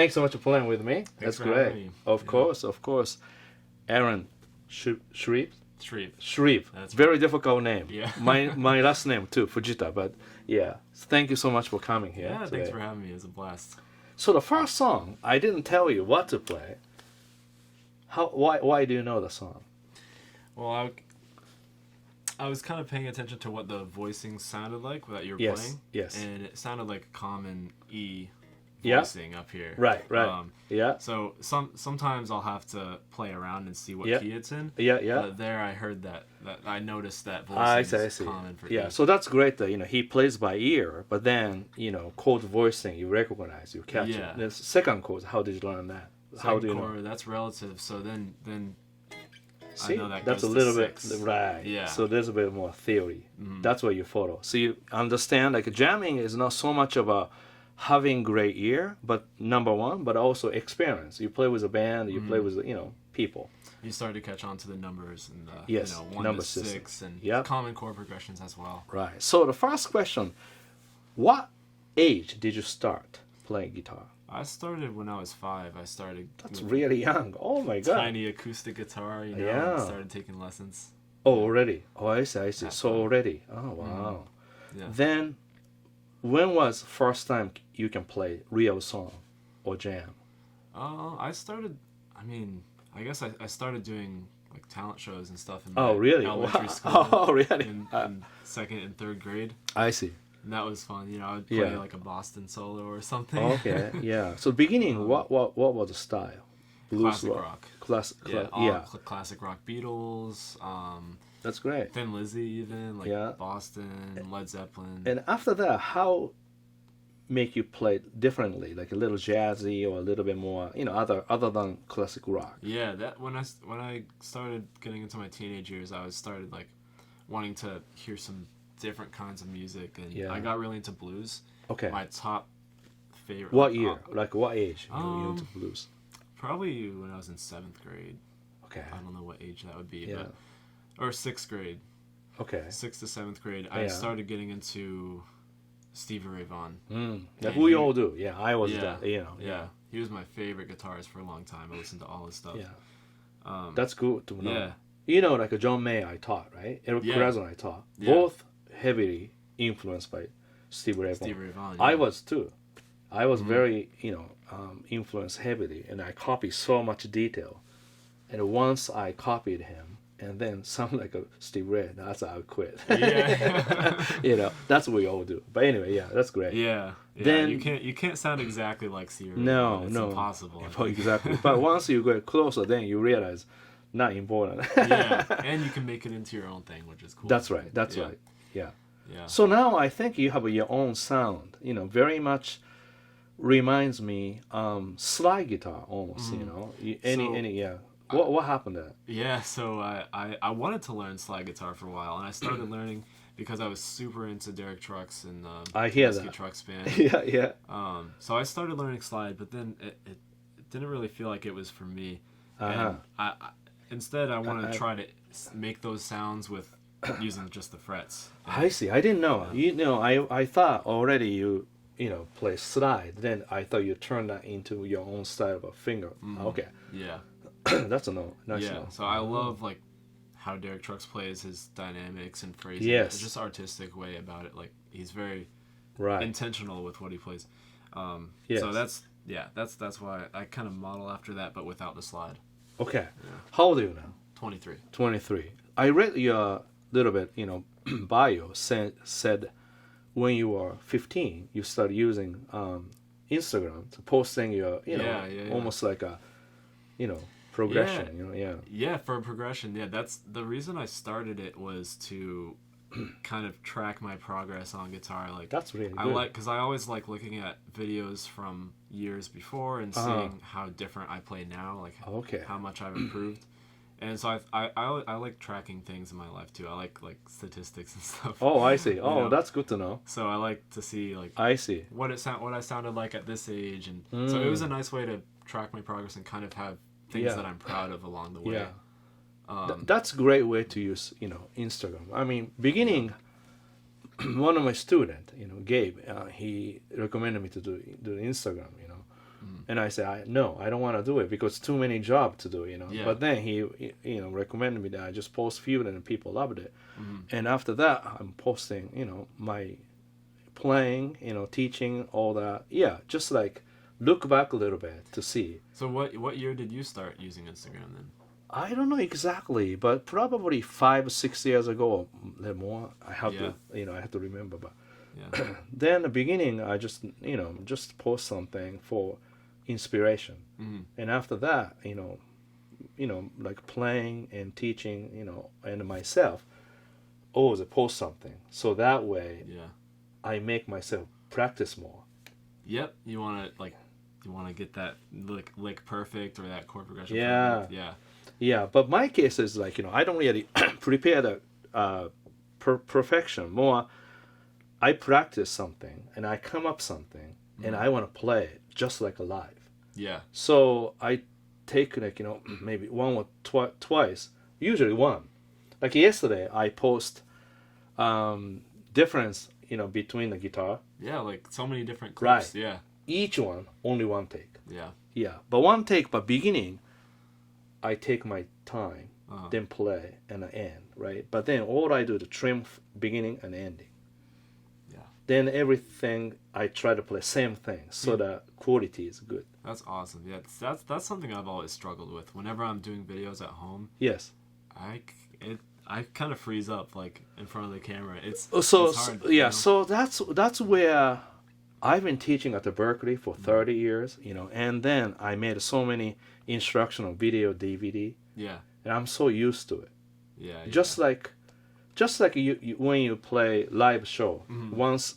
thanks so much for playing with me. That's great. Of course. Ahren Shreeve. Shreeve. That's very difficult name. Yeah. my last name too, Fujita. But yeah, thank you so much for coming here. Yeah, today. thanks for having me. It was a blast. So the first song, I didn't tell you what to play. Why do you know the song? Well, I was kind of paying attention to what the voicing sounded like that you were playing. Yes. And it sounded like a common E voicing up here. Right. Yeah. So sometimes I'll have to play around and see what key it's in. Yeah. But there I heard that I noticed that voicing is common for E. So that's great that he plays by ear, but then chord voicing you recognize, you catch it. The second chord, how did you learn that? How do you know? That's relative. So then See, I know that's a goes little to bit 6. right. Yeah. So there's a bit more theory. That's what you follow. So you understand like jamming is not so much about having great ear, but number one, but also experience. You play with a band, you play with people. You start to catch on to the numbers and 1 number to 6 and common chord progressions as well. Right. So the first question, what age did you start playing guitar? I started when I was 5. I started. That's really young. Oh my god. Tiny acoustic guitar, and started taking lessons. Oh, already. Oh, I see. So already. Oh, wow. Yeah. Then, when was first time you can play real song or jam? I started. I guess I started doing like talent shows and stuff in really? elementary school. Oh, really? In 2nd and 3rd grade. I see. And that was fun. I would play like a Boston solo or something. Okay, yeah. So beginning, what was the style? Blues classic rock. Classic rock. Beatles. That's great. Thin Lizzy, even Boston, Led Zeppelin. And after that, how make you play differently, like a little jazzy or a little bit more, other than classic rock? Yeah, that when I started getting into my teenage years, I started like wanting to hear some different kinds of music, and I got really into blues. Okay. My top favorite. What year? Like what age you into blues? Probably when I was in 7th grade. Okay. I don't know what age that would be, or 6th grade. Okay. 6th to 7th grade, I started getting into Stevie Ray Vaughan. Who we all do. Yeah, I was that. Yeah, he was my favorite guitarist for a long time. I listened to all his stuff. Yeah. That's good to know. Yeah. Like a John May I taught, right? Eric Clapton I taught. Yeah. Both heavily influenced by Stevie Ray Vaughan. I was too. I was very, influenced heavily, and I copied so much detail. And once I copied him, and then sound like a Stevie Ray, that's how I quit. Yeah. That's what we all do. But anyway, that's great. Yeah. Then you can't sound exactly like Stevie Ray. No, it's impossible. Exactly. But once you get closer, then you realize not important. Yeah, and you can make it into your own thing, which is cool. That's right. Right. Yeah. Yeah. So now I think you have your own sound. Very much reminds me slide guitar almost. What happened there? Yeah. So I wanted to learn slide guitar for a while, and I started learning because I was super into Derek Trucks and I hear Whiskey that. Trucks band. Yeah. So I started learning slide, but then it didn't really feel like it was for me. Uh-huh. And instead I wanted to try to make those sounds with using just the frets. I see. I didn't know. I thought already you play slide. Then I thought you turned that into your own style of a finger. Okay. Yeah. That's a nice. Yeah. Note. So I love like how Derek Trucks plays, his dynamics and phrasing. Yes. It's just artistic way about it. Like he's very right intentional with what he plays. Yes. So that's why I kind of model after that, but without the slide. Okay. Yeah. How old are you now? 23. 23. I read your little bit, bio said when you were 15, you started using Instagram to posting your, almost like a, progression. Yeah, for a progression. Yeah, that's the reason I started it, was to kind of track my progress on guitar. Like that's really good. Because I always like looking at videos from years before and seeing how different I play now, like how much I've improved. And so I like tracking things in my life too. I like statistics and stuff. Oh, I see. Oh, that's good to know. So I like to see I see what I sounded like at this age, and so it was a nice way to track my progress and kind of have things that I'm proud of along the way. Yeah. That's a great way to use Instagram. I mean, beginning, one of my students, Gabe, he recommended me to do Instagram. And I said, no, I don't want to do it because too many jobs to do, Yeah. But then he, recommended me that I just post few and people loved it. And after that, I'm posting, my playing, teaching, all that. Yeah, just like look back a little bit to see. So what year did you start using Instagram then? I don't know exactly, but probably 5 or 6 years ago or more. I have to, I have to remember. But then the beginning, I just, just post something for inspiration. And after that, like playing and teaching, and myself, always post something. So that way, I make myself practice more. Yep, you want to get that lick perfect or that chord progression. Yeah, perfect. Yeah, but my case is like, I don't really prepare the perfection. More, I practice something and I come up something and I want to play it just like live. Yeah. So I take like, maybe one or twice, usually one. Like yesterday, I post difference, between the guitar. Yeah, like so many different clips. Right. Yeah. Each one, only one take. Yeah. Yeah, but one take, but beginning, I take my time, then play and end, right? But then all I do to trim beginning and ending. Yeah. Then everything I try to play same thing, so the quality is good. That's awesome. Yeah, that's something I've always struggled with. Whenever I'm doing videos at home, yes, I kind of freeze up like in front of the camera. It's hard. So that's where I've been teaching at the Berkeley for 30 years, and then I made so many instructional video DVD. Yeah. And I'm so used to it. Yeah. Just like you when you play live show, once,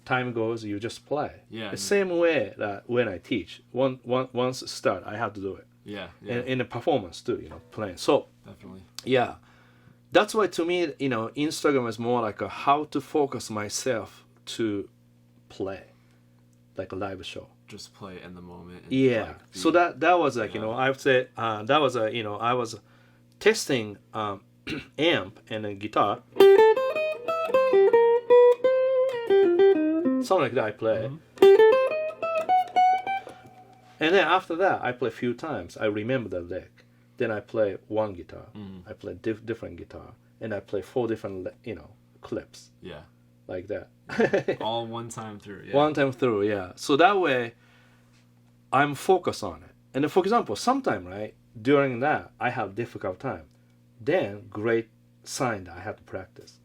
time goes, you just play. Yeah. The same way that when I teach, once it start, I have to do it. Yeah. And in the performance too, playing. So definitely. Yeah. That's why to me, Instagram is more like a how to focus myself to play, like a live show. Just play in the moment. And so that was like, I've said that was I was testing amp and a guitar. Something like that I play. And then after that, I play a few times. I remember the lick. Then I play one guitar. I play different guitar, and I play 4 different, clips. Yeah. Like that. All one time through. Yeah. One time through, yeah. So that way, I'm focused on it. And for example, sometime, right, during that, I have difficult time. Then, great sign that I have to practice.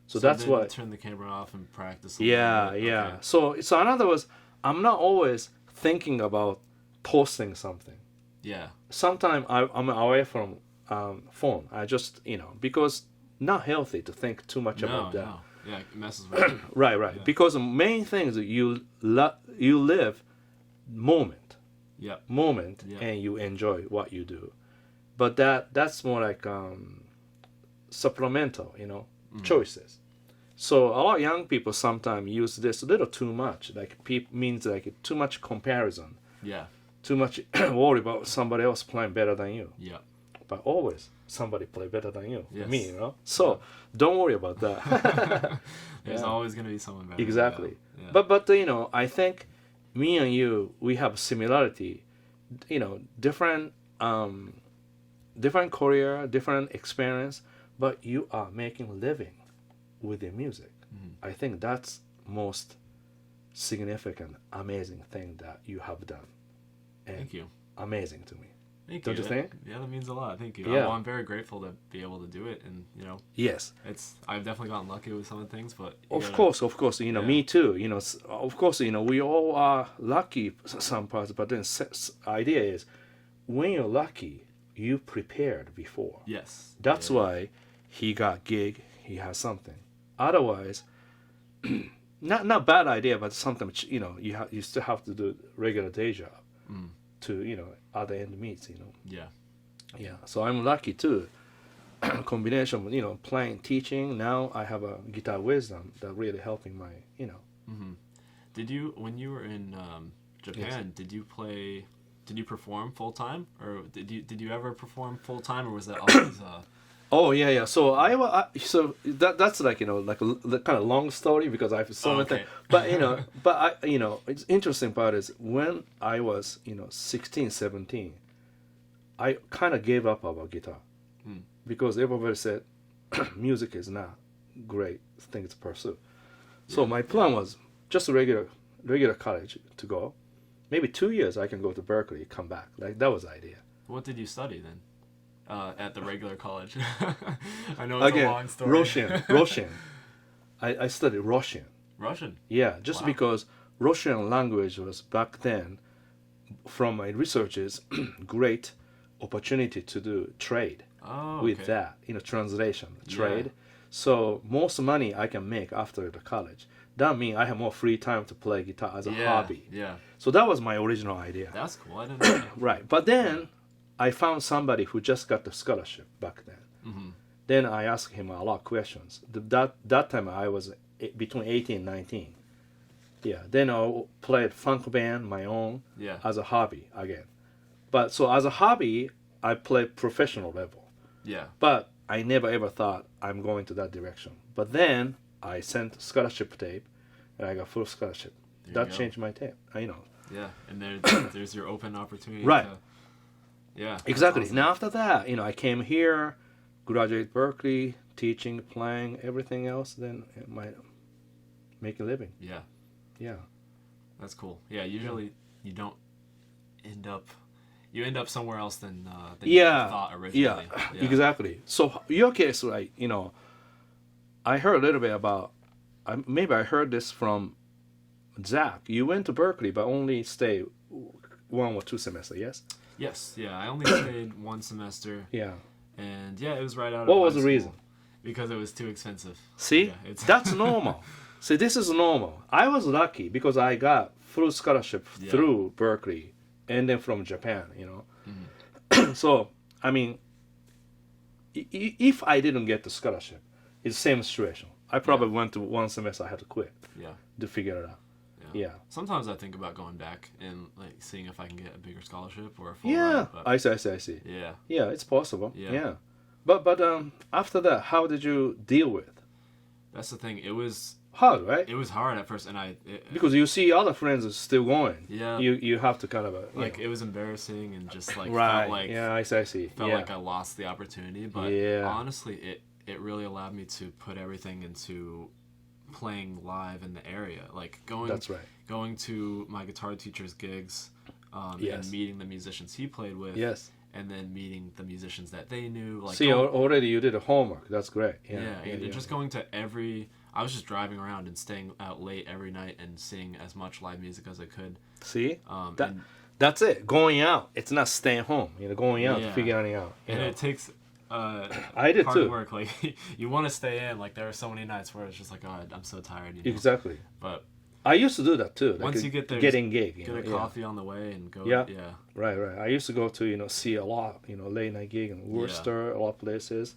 So that's then why. You turn the camera off and practice. Yeah. Okay. So in other words, I'm not always thinking about posting something. Yeah. Sometimes I'm away from phone. I just, because not healthy to think too much about that. No. Yeah, it messes with you. Right. Yeah. Because the main thing is you live moment. Yep. Moment, and you enjoy what you do. But that's more like supplemental, choices. So a lot of young people sometimes use this a little too much. Like means like too much comparison. Yeah. Too much worry about somebody else playing better than you. Yeah. But always somebody play better than you. Yes. Me, So don't worry about that. There's always going to be someone better. Exactly. Yeah. But I think me and you, we have similarity. Different career, different experience, but you are making a living with your music. I think that's most significant, amazing thing that you have done. And thank you. Amazing to me. Don't you think? Yeah, that means a lot. Thank you. Yeah. Well, I'm very grateful to be able to do it, and Yes. I've definitely gotten lucky with some of the things, but of course, me too. Of course, we all are lucky some parts, but then idea is when you're lucky, you prepared before. Yes. That's why he got gig. He has something. Otherwise, not bad idea, but sometimes you still have to do regular day job to other end meets. Yeah. So I'm lucky too. Combination of playing, teaching. Now I have a guitar wisdom that really helping my Did you, when you were in Japan, did you perform full time, or did you ever perform full time, or was that always Oh yeah. So so that's like like a kind of long story because I have so many things. But it's interesting part is when I was 16, 17, I kind of gave up about guitar because everybody said music is not great thing to pursue. So my plan was just a regular college to go. Maybe 2 years I can go to Berkeley, come back. Like that was the idea. What did you study then? At the regular college. I know it's a long story. Russian. I studied Russian. Russian? Yeah, just because Russian language was back then, from my researches, great opportunity to do trade with that, translation, trade. Yeah. So most money I can make after the college. That means I have more free time to play guitar as a hobby. Yeah. So that was my original idea. That's cool. I didn't know that. Right. But then I found somebody who just got the scholarship back then. Mm-hmm. Then I asked him a lot of questions. That time I was between 18 and 19. Yeah. Then I played funk band, my own, as a hobby again. But so as a hobby, I played professional level. Yeah. But I never ever thought I'm going to that direction. But then I sent scholarship tape, and I got full scholarship. That changed my tape. Yeah, and there's your open opportunity. Right. Yeah. Exactly. Awesome. Now after that, I came here, graduated Berkeley, teaching, playing, everything else. Then I might make a living. Yeah. Yeah. That's cool. Yeah. Usually you don't end up. You end up somewhere else than you thought originally. Yeah. Exactly. So your case, like I heard a little bit about. Maybe I heard this from Zach. You went to Berkeley, but only stayed 1 or 2 semesters. Yes. Yes, yeah. I only stayed 1 semester. Yeah. And it was right out of What was the reason? Because it was too expensive. See? Yeah, that's normal. See, this is normal. I was lucky because I got full scholarship through Berkeley and then from Japan, Mm-hmm. So, I mean, if I didn't get the scholarship, it's the same situation. I probably went to 1 semester, I had to quit to figure it out. Yeah. Sometimes I think about going back and seeing if I can get a bigger scholarship or a full ride, but... I see. Yeah. Yeah, it's possible. Yeah. But after that, how did you deal with? That's the thing. It was hard, right? It was hard at first, and because you see other friends are still going. Yeah. You have to kind of it was embarrassing and just right. Felt like I see. Felt like I lost the opportunity, but honestly, it really allowed me to put everything into playing live in the area, going to my guitar teacher's gigs, and meeting the musicians he played with, and then meeting the musicians that they knew. Already you did a homework. That's great. Just going to I was just driving around and staying out late every night and seeing as much live music as I could. See, that's it. Going out. It's not staying home. Going out to figure it out. And it takes. I did hard too. Work. You want to stay in. There are so many nights where it's just I'm so tired. Exactly. But I used to do that too. Once you get there, getting gig, get a coffee on the way and go. Yeah. Right. I used to go to see a lot, late night gig in Worcester, a lot of places.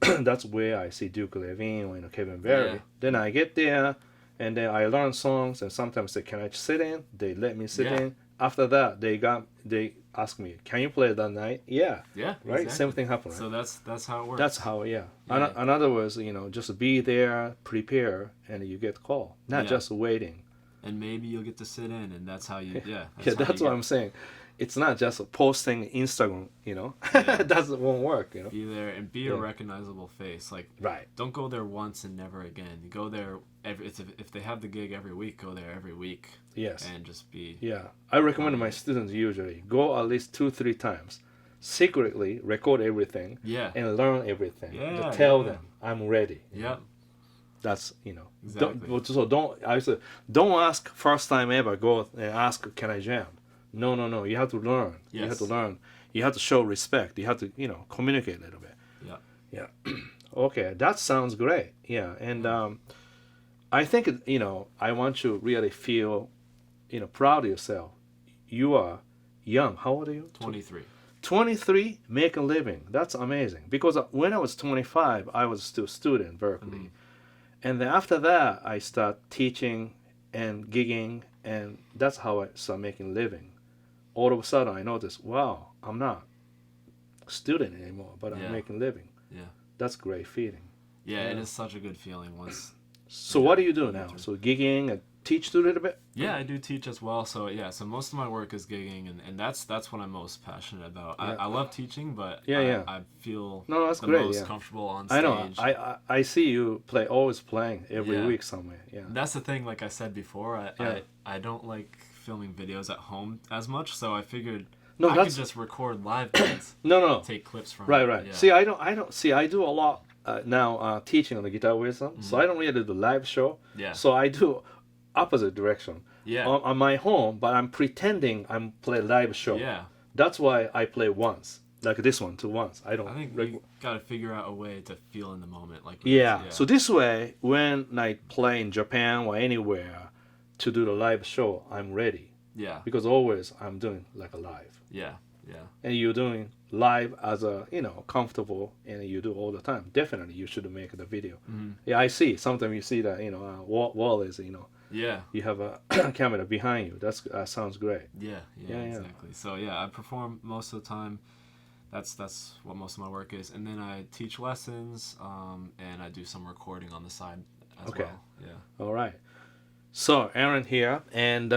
That's where I see Duke Levine or Kevin Berry. Yeah. Then I get there, and then I learn songs, and sometimes say, "Can I sit in?" They let me sit in. After that, they ask me, "Can you play that night?" Yeah. Yeah. Right. Exactly. Same thing happened. Right? So that's how it works. That's how. Yeah. In other words, just be there, prepare, and you get called. Not just waiting. And maybe you'll get to sit in, and that's how you. Yeah. That's what I'm saying. It's not just posting Instagram. That won't work. Be there and be a recognizable face. Right. Don't go there once and never again. You go there if they have the gig every week, go there every week. Yes. And just be. Yeah, I recommend my students usually go at least 2-3 times, secretly record everything. Yeah. And learn everything. Yeah. To tell them I'm ready. Yeah. That's Exactly. Don't ask first time ever. Go and ask, can I jam? No. You have to learn. Yes. You have to learn. You have to show respect. You have to communicate a little bit. Yeah. Okay, that sounds great. Yeah, and I think I want you to really feel proud of yourself. You are young. How old are you? 23. 23, make a living. That's amazing. Because when I was 25, I was still a student in Berkeley. Mm-hmm. And then after that, I start teaching and gigging, and that's how I start making a living. All of a sudden, I noticed, wow, I'm not a student anymore, but I'm making a living. Yeah. That's great feeling. Yeah, it is such a good feeling once. So what do you do now? So gigging and teach a little bit? Yeah, I do teach as well. So yeah, so most of my work is gigging, and that's what I'm most passionate about. I love teaching, but I feel that's the great, most comfortable on stage. I know. I see you always playing every week somewhere. Yeah. That's the thing. Like I said before, I don't like filming videos at home as much, so I figured I could just record live gigs. Take clips from it. Right. Yeah. See, I don't see. I do a lot now teaching on the guitar wisdom, so I don't really do the live show. Yeah. So I do opposite direction. Yeah. On my home, but I'm pretending I'm play live show. Yeah. That's why I play once, like this one, once. I think you gotta figure out a way to feel in the moment, like. Yeah. So this way, when I play in Japan or anywhere to do the live show, I'm ready. Yeah. Because always I'm doing like a live. Yeah. And you're doing live as a comfortable, and you do all the time. Definitely, you should make the video. Mm-hmm. Yeah, I see. Sometimes you see that wall is Yeah. You have a camera behind you. That sounds great. Yeah, exactly. So yeah, I perform most of the time. That's what most of my work is, and then I teach lessons, and I do some recording on the side as well. Yeah. All right. So Ahren here, and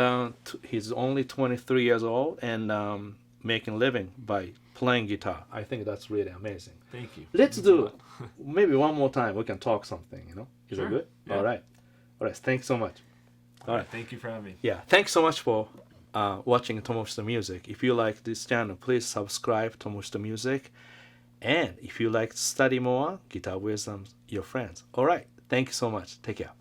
he's only 23 years old, and making a living by playing guitar. I think that's really amazing. Thank you. Let's do maybe one more time. We can talk something. Is sure. it good? Yeah. All right. Thanks so much. All right. Thank you for having me. Yeah. Thanks so much for watching Tomo's Music. If you like this channel, please subscribe to Tomo's Music. And if you like to study more, guitar wisdom, your friends. All right. Thank you so much. Take care.